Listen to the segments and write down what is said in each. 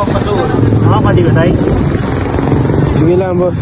magpasuot. Madi ba tayo? Sige lang, boss.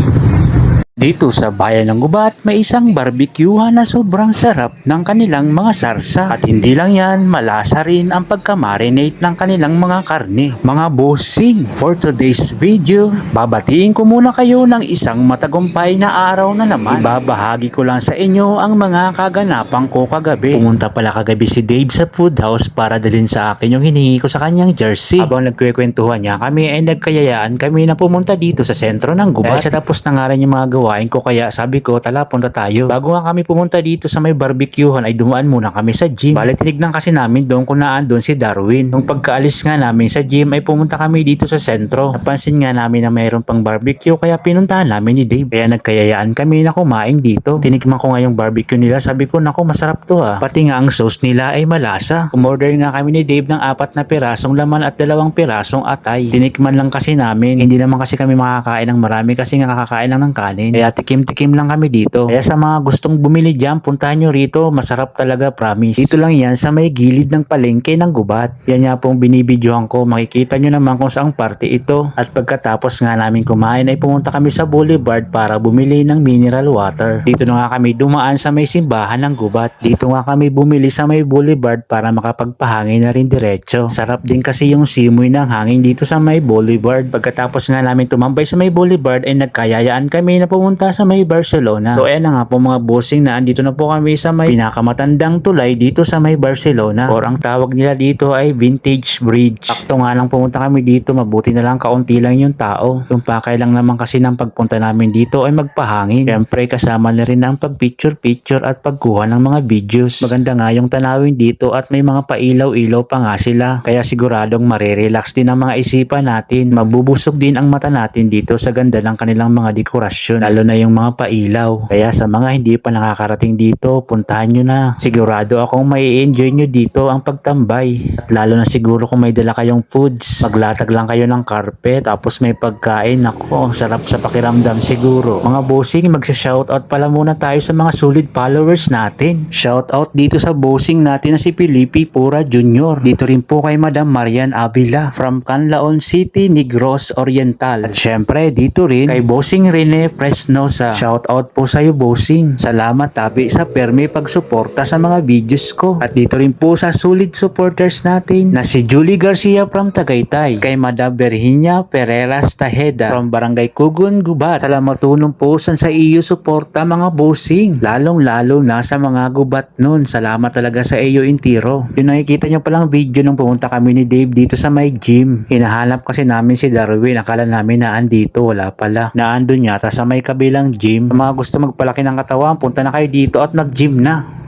Dito sa bayan ng Gubat, may isang barbecuehan na sobrang sarap ng kanilang mga sarsa. At hindi lang yan, malasa rin ang pagka-marinate ng kanilang mga karne. Mga bossing, for today's video, babatiin ko muna kayo ng isang matagumpay na araw na naman. Ibabahagi ko lang sa inyo ang mga kaganapan ko kagabi. Pumunta pala kagabi si Dave sa food house para dalhin sa akin yung hinihingi ko sa kanyang jersey. Habang nagkwekwentuhan niya kami ay nagkayayaan kami na pumunta dito sa sentro ng Gubat. Sa tapos na nga rin yung mga gawain ko kaya sabi ko tala punta tayo. Bago nga kami pumunta dito sa may barbecuehan ay dumaan muna kami sa gym. Bale tinignan kasi namin doon kung naan doon si Darwin. Nung pagkaalis nga namin sa gym ay pumunta kami dito sa sentro. Napansin nga namin na mayroon pang barbecue kaya pinuntahan namin ni Dave. Kaya nagkayayaan kami na kumain dito. Tinikman ko nga yung barbecue nila, sabi ko nako masarap to ah. Pati nga ang sauce nila ay malasa. Umorder nga kami ni Dave ng 4 na pirasong laman at 2 pirasong atay. Tinikman lang kasi namin. Hindi naman kasi kami makakain ng marami kasi nga kakakain lang ng kanin. Kaya tikim-tikim lang kami dito. Kaya sa mga gustong bumili dyan, puntahan nyo rito. Masarap talaga, promise. Dito lang yan sa may gilid ng palengke ng Gubat. Yan nga pong binibidyohan ko. Makikita nyo naman kung saang parte ito. At pagkatapos nga namin kumain ay pumunta kami sa Boulevard para bumili ng mineral water. Dito na nga kami dumaan sa may simbahan ng Gubat. Dito nga kami bumili sa may Boulevard para makapagpahangin na rin diretso. Sarap din kasi yung simoy ng hangin dito sa may Boulevard. Pagkatapos nga namin tumambay sa may Boulevard ay nagkayayaan kami na pumunta sa may Barcelona. So ayan na nga po mga bossing na andito na po kami sa may pinakamatandang tulay dito sa may Barcelona. Or ang tawag nila dito ay Vintage Bridge. Sakto nga lang pumunta kami dito, mabuti na lang kaunti lang yung tao. Yung pakay lang naman kasi ng pagpunta namin dito ay magpahangin. Siyempre kasama na rin ang pag-picture-picture at pagkuha ng mga videos. Maganda nga yung tanawin dito at may mga pailaw-ilaw pa nga sila. Kaya siguradong marirelax din ang mga isipan natin. Mabubusog din ang mata natin dito sa ganda ng kanilang mga dekorasyon. Lalo na yung mga pailaw. Kaya sa mga hindi pa nakakarating dito, puntahan nyo na. Sigurado akong may enjoy nyo dito ang pagtambay. At lalo na siguro kung may dala kayong foods. Maglatag lang kayo ng carpet tapos may pagkain. Ako, ang sarap sa pakiramdam siguro. Mga bossing, magsha-shoutout pala muna tayo sa mga solid followers natin. Shoutout dito sa bossing natin na si Felipe Pura Jr. Dito rin po kay Madam Marian Avila from Canlaon City, Negros Oriental. At syempre dito rin kay Bossing Rene Fresnosa. Shoutout po sa iyo bossing. Salamat tabi sa permi pagsuporta sa mga videos ko. At dito rin po sa solid supporters natin na si Julie Garcia from Tagaytay, kay Madam Virginia Pereras Tajeda from Barangay Kugon, Gubat. Salamat tunong po sa iyo suporta mga bossing. Lalong lalo na sa mga Gubat nun. Salamat talaga sa iyo intiro. Yung nakikita nyo palang video nung pumunta kami ni Dave dito sa may gym. Hinahanap kasi namin si Darwin. Akala namin na andito. Wala pala. Naandun yata sa may kabilang gym. Sa mga gusto magpalaki ng katawan, punta na kayo dito at mag-gym na.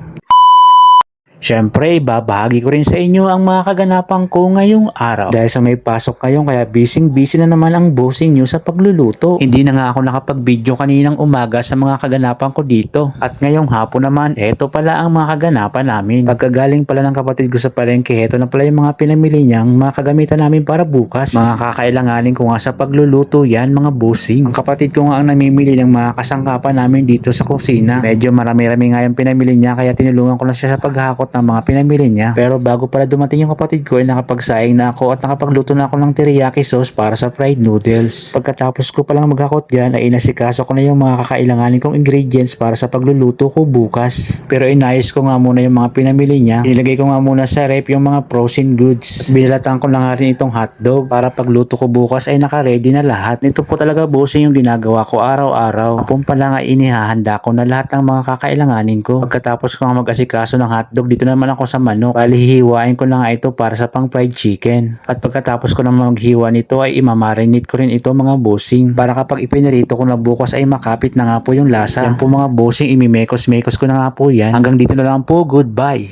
Siyempre, babahagi ko rin sa inyo ang mga kaganapan ko ngayong araw. Dahil sa may pasok ngayon, kaya busy na naman ang bossing nyo sa pagluluto. Hindi na nga ako nakapag-video kaninang umaga sa mga kaganapan ko dito. At ngayong hapon naman, eto pala ang mga kaganapan namin. Pagkagaling pala ng kapatid ko sa palengke, eto na pala yung mga pinamili niyang mga kagamitan namin para bukas. Mga kakailanganin ko nga sa pagluluto yan, mga bossing. Ang kapatid ko nga ang namimili ng mga kasangkapan namin dito sa kusina. Medyo marami-rami nga yung pinamili niya, kaya tinulungan ko na siya sa paghakot ng mga pinamili niya. Pero bago pala dumating yung kapatid ko ay nakapagsaing na ako at nakapagluto na ako ng teriyaki sauce para sa fried noodles. Pagkatapos ko palang maghakot dyan ay inasikaso ko na yung mga kakailanganin kong ingredients para sa pagluluto ko bukas. Pero inayos ko nga muna yung mga pinamili niya. Inilagay ko nga muna sa rep yung mga frozen goods. Binalatan ko lang nga rin itong hotdog para pagluto ko bukas ay naka-ready na lahat. Nito po talaga bossing yung ginagawa ko araw-araw. Kapon pala nga inihahanda ko na lahat ng mga kakailanganin ko. Pagkatapos ko nga mag-asikaso ng hotdog, dito naman ako sa manok. Bali hihiwain ko na nga ito para sa pang fried chicken. At pagkatapos ko na maghiwa nito ay imamarinate ko rin ito mga bossing. Para kapag ipinirito ko na bukas ay makapit na nga po yung lasa. Yan po mga bossing, imimekos-mekos ko na nga po yan. Hanggang dito na lang po, goodbye.